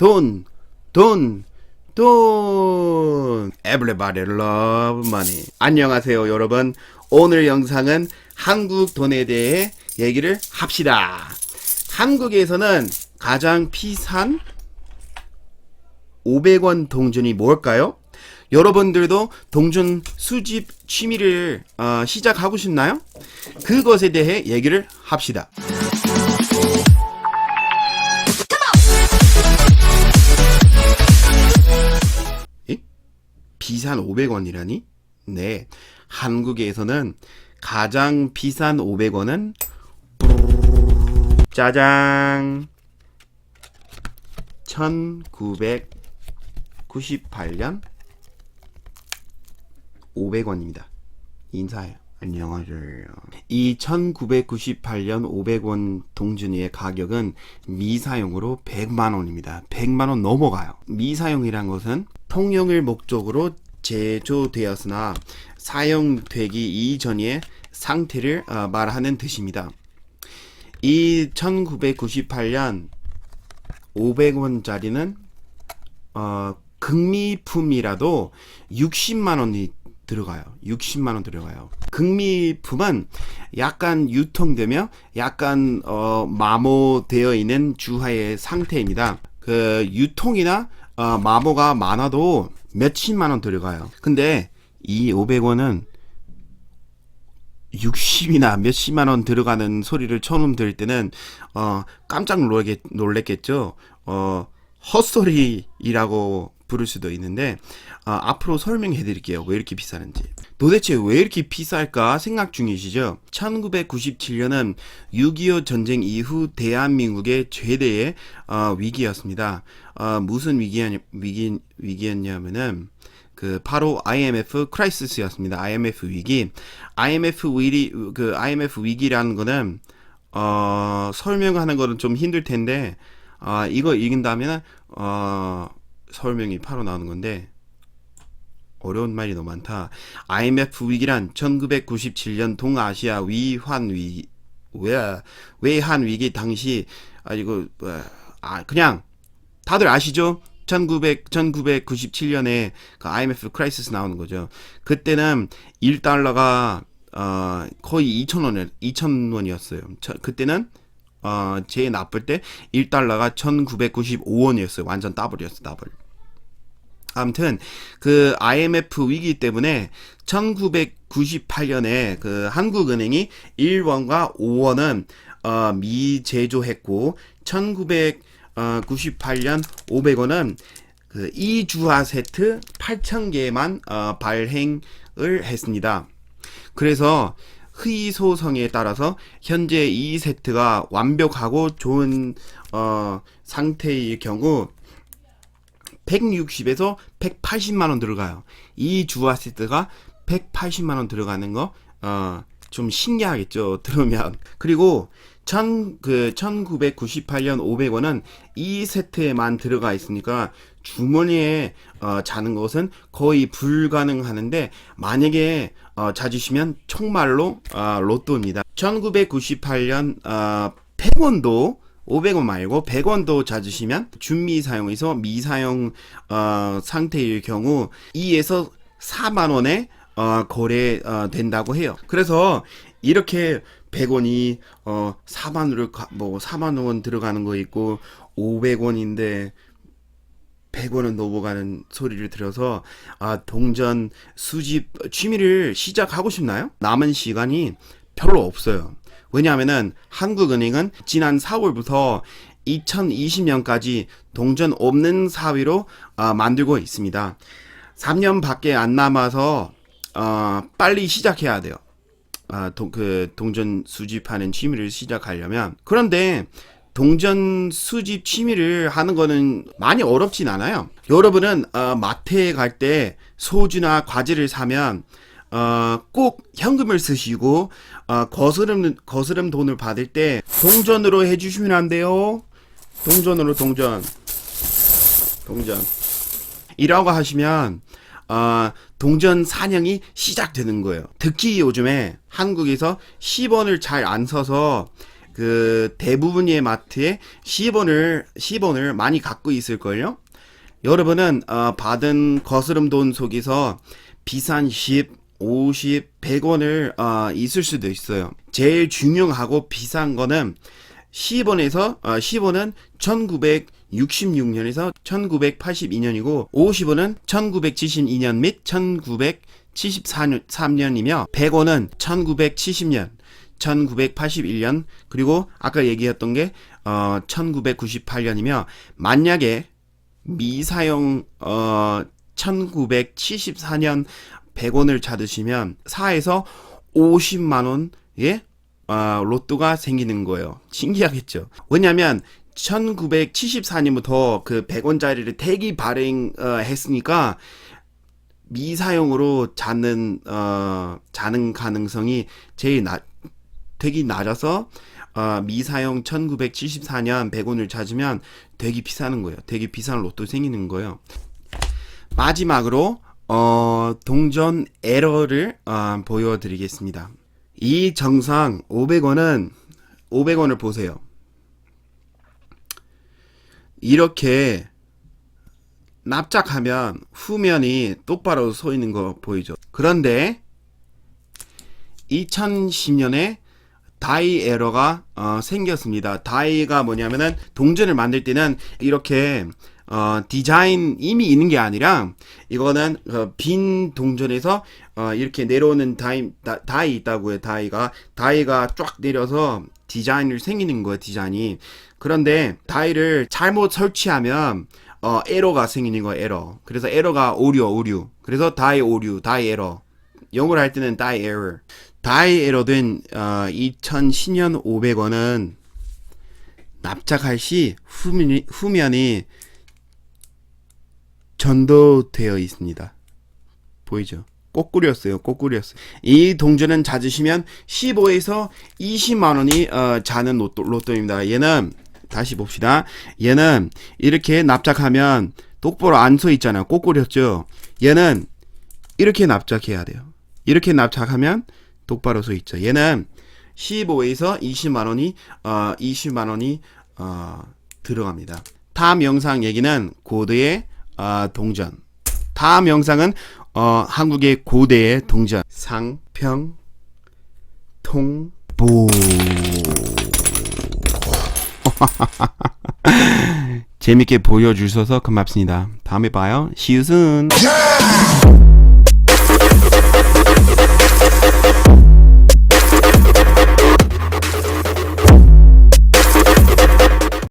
돈, 돈, 돈. Everybody love money. 안녕하세요, 여러분. 오늘 영상은 한국 돈에 대해 얘기를 합시다. 한국에서는 가장 비싼 500원 동전이 뭘까요? 여러분들도 동전 수집 취미를 시작하고 싶나요? 그것에 대해 얘기를 합시다. 비싼 500원이라니? 네, 한국에서는 가장 비싼 500원은 짜잔 1998년 500원입니다. 인사해요. 안녕하세요. 이 1998년 500원 동전의 가격은 미사용으로 100만원입니다. 100만원 넘어가요. 미사용이란 것은 통용을 목적으로 제조되었으나 사용되기 이전의 상태를 말하는 뜻입니다. 이 1998년 500원짜리는 극미품이라도 60만원이 들어가요. 60만원 들어가요. 극미품은 약간 유통되며 약간 마모되어 있는 주화의 상태입니다. 그 유통이나 마모가 많아도 몇십만원 들어가요. 근데 이 500원은 60이나 몇십만원 들어가는 소리를 처음 들을 때는 깜짝 놀랬겠죠. 헛소리라고 부를 수도 있는데 앞으로 설명해 드릴게요. 왜 이렇게 비싸는지. 도대체 왜 이렇게 비쌀까 생각 중이시죠? 1997년은 6.25 전쟁 이후 대한민국의 최대의 위기였습니다. 무슨 위기였냐면은 바로 IMF 크라이시스였습니다. IMF 위기. IMF 위기라는 거는 설명하는 거는 좀 힘들 텐데 이거 읽은다면 설명이 바로 나오는 건데 어려운 말이 너무 많다. IMF 위기란 1997년 동아시아 외환 위기 당시 그냥 다들 아시죠? 1997년에 그 IMF 크라이시스 나오는 거죠. 그때는 1달러가 거의 2,000원이었어요. 그때는 제일 나쁠 때 1달러가 1995원이었어요. 완전 더블이었어, 더블. 아무튼 그 IMF 위기 때문에 1998년에 그 한국은행이 1원과 5원은 미제조했고 1998년 500원은 그 이주화 세트 8,000개만 발행을 했습니다. 그래서 희소성에 따라서 현재 이 세트가 완벽하고 좋은 상태의 경우 160에서 180만원 들어가요. 이 주화 세트가 180만원 들어가는 거 좀 신기하겠죠, 들으면. 그리고 1998년 500원은 이 세트에만 들어가 있으니까 주머니에 자는 것은 거의 불가능하는데 만약에 찾으시면 정말로 로또입니다. 1998년 100원도 500원 말고 100원도 찾으시면 준미 사용에서 미사용 상태일 경우 2에서 4만원에 거래된다고 해요. 그래서 이렇게 100원이 4만원 들어가는 거 있고 500원인데 100원은 넘어가는 소리를 들어서 동전 수집 취미를 시작하고 싶나요? 남은 시간이 별로 없어요. 왜냐하면은 한국은행은 지난 4월부터 2020년까지 동전 없는 사회로 만들고 있습니다. 3년밖에 안 남아서 빨리 시작해야 돼요. 동전 수집하는 취미를 시작하려면. 그런데 동전 수집 취미를 하는 거는 많이 어렵진 않아요. 여러분은 마트에 갈 때 소주나 과자를 사면 꼭 현금을 쓰시고 거스름 돈을 받을 때 동전으로 해주시면 안 돼요. 동전 이라고 하시면 동전 사냥이 시작되는 거예요. 특히 요즘에 한국에서 10원을 잘 안 써서 그 대부분의 마트에 10원을 많이 갖고 있을걸요? 여러분은 받은 거스름 돈 속에서 비싼 10, 50, 100원을 있을 수도 있어요. 제일 중요하고 비싼 거는 10원은 1966년에서 1982년이고 50원은 1972년 및 1973년이며 100원은 1970년, 1981년 그리고 아까 얘기했던 게 1998년이며 만약에 미사용 1974년 100원을 찾으시면 4에서 50만원의 로또가 생기는 거예요. 신기하겠죠? 왜냐면 1974년부터 그 100원짜리를 대기 발행했으니까 미사용으로 자는 가능성이 되게 낮아서 미사용 1974년 100원을 찾으면 되게 비싸는 거예요. 되게 비싼 로또 생기는 거예요. 마지막으로 동전 에러를 보여드리겠습니다. 이 정상 500원을 보세요. 이렇게 납작하면 후면이 똑바로 서 있는 거 보이죠? 그런데 2010년에 다이 에러가 생겼습니다. 다이가 뭐냐면은 동전을 만들 때는 이렇게 디자인 이미 있는 게 아니라 이거는 빈 동전에서 이렇게 내려오는 다이 있다고요. 다이가 쫙 내려서 디자인을 생기는 거예요. 디자인이. 그런데 다이를 잘못 설치하면 에러가 생기는 거예요. 에러. 그래서 에러가 오류. 그래서 다이 오류, 다이 에러. 영어로 할 때는 다이 에러. 다이 에러 된 2010년 500원은 납작할 시 후면이 전도되어 있습니다. 보이죠? 꼬꾸렸어요. 이 동전은 찾으시면 15에서 20만원이 자는 로또입니다. 얘는 다시 봅시다. 얘는 이렇게 납작하면 똑바로 안 서 있잖아요. 꼬꾸렸죠? 얘는 이렇게 납작해야 돼요. 이렇게 납작하면 똑바로 서 있죠. 얘는 15에서 20만원이 들어갑니다. 다음 영상 얘기는 고대의 동전. 다음 영상은 한국의 고대의 동전. 상평 통보. 재밌게 보여주셔서 고맙습니다. 다음에 봐요. See you soon.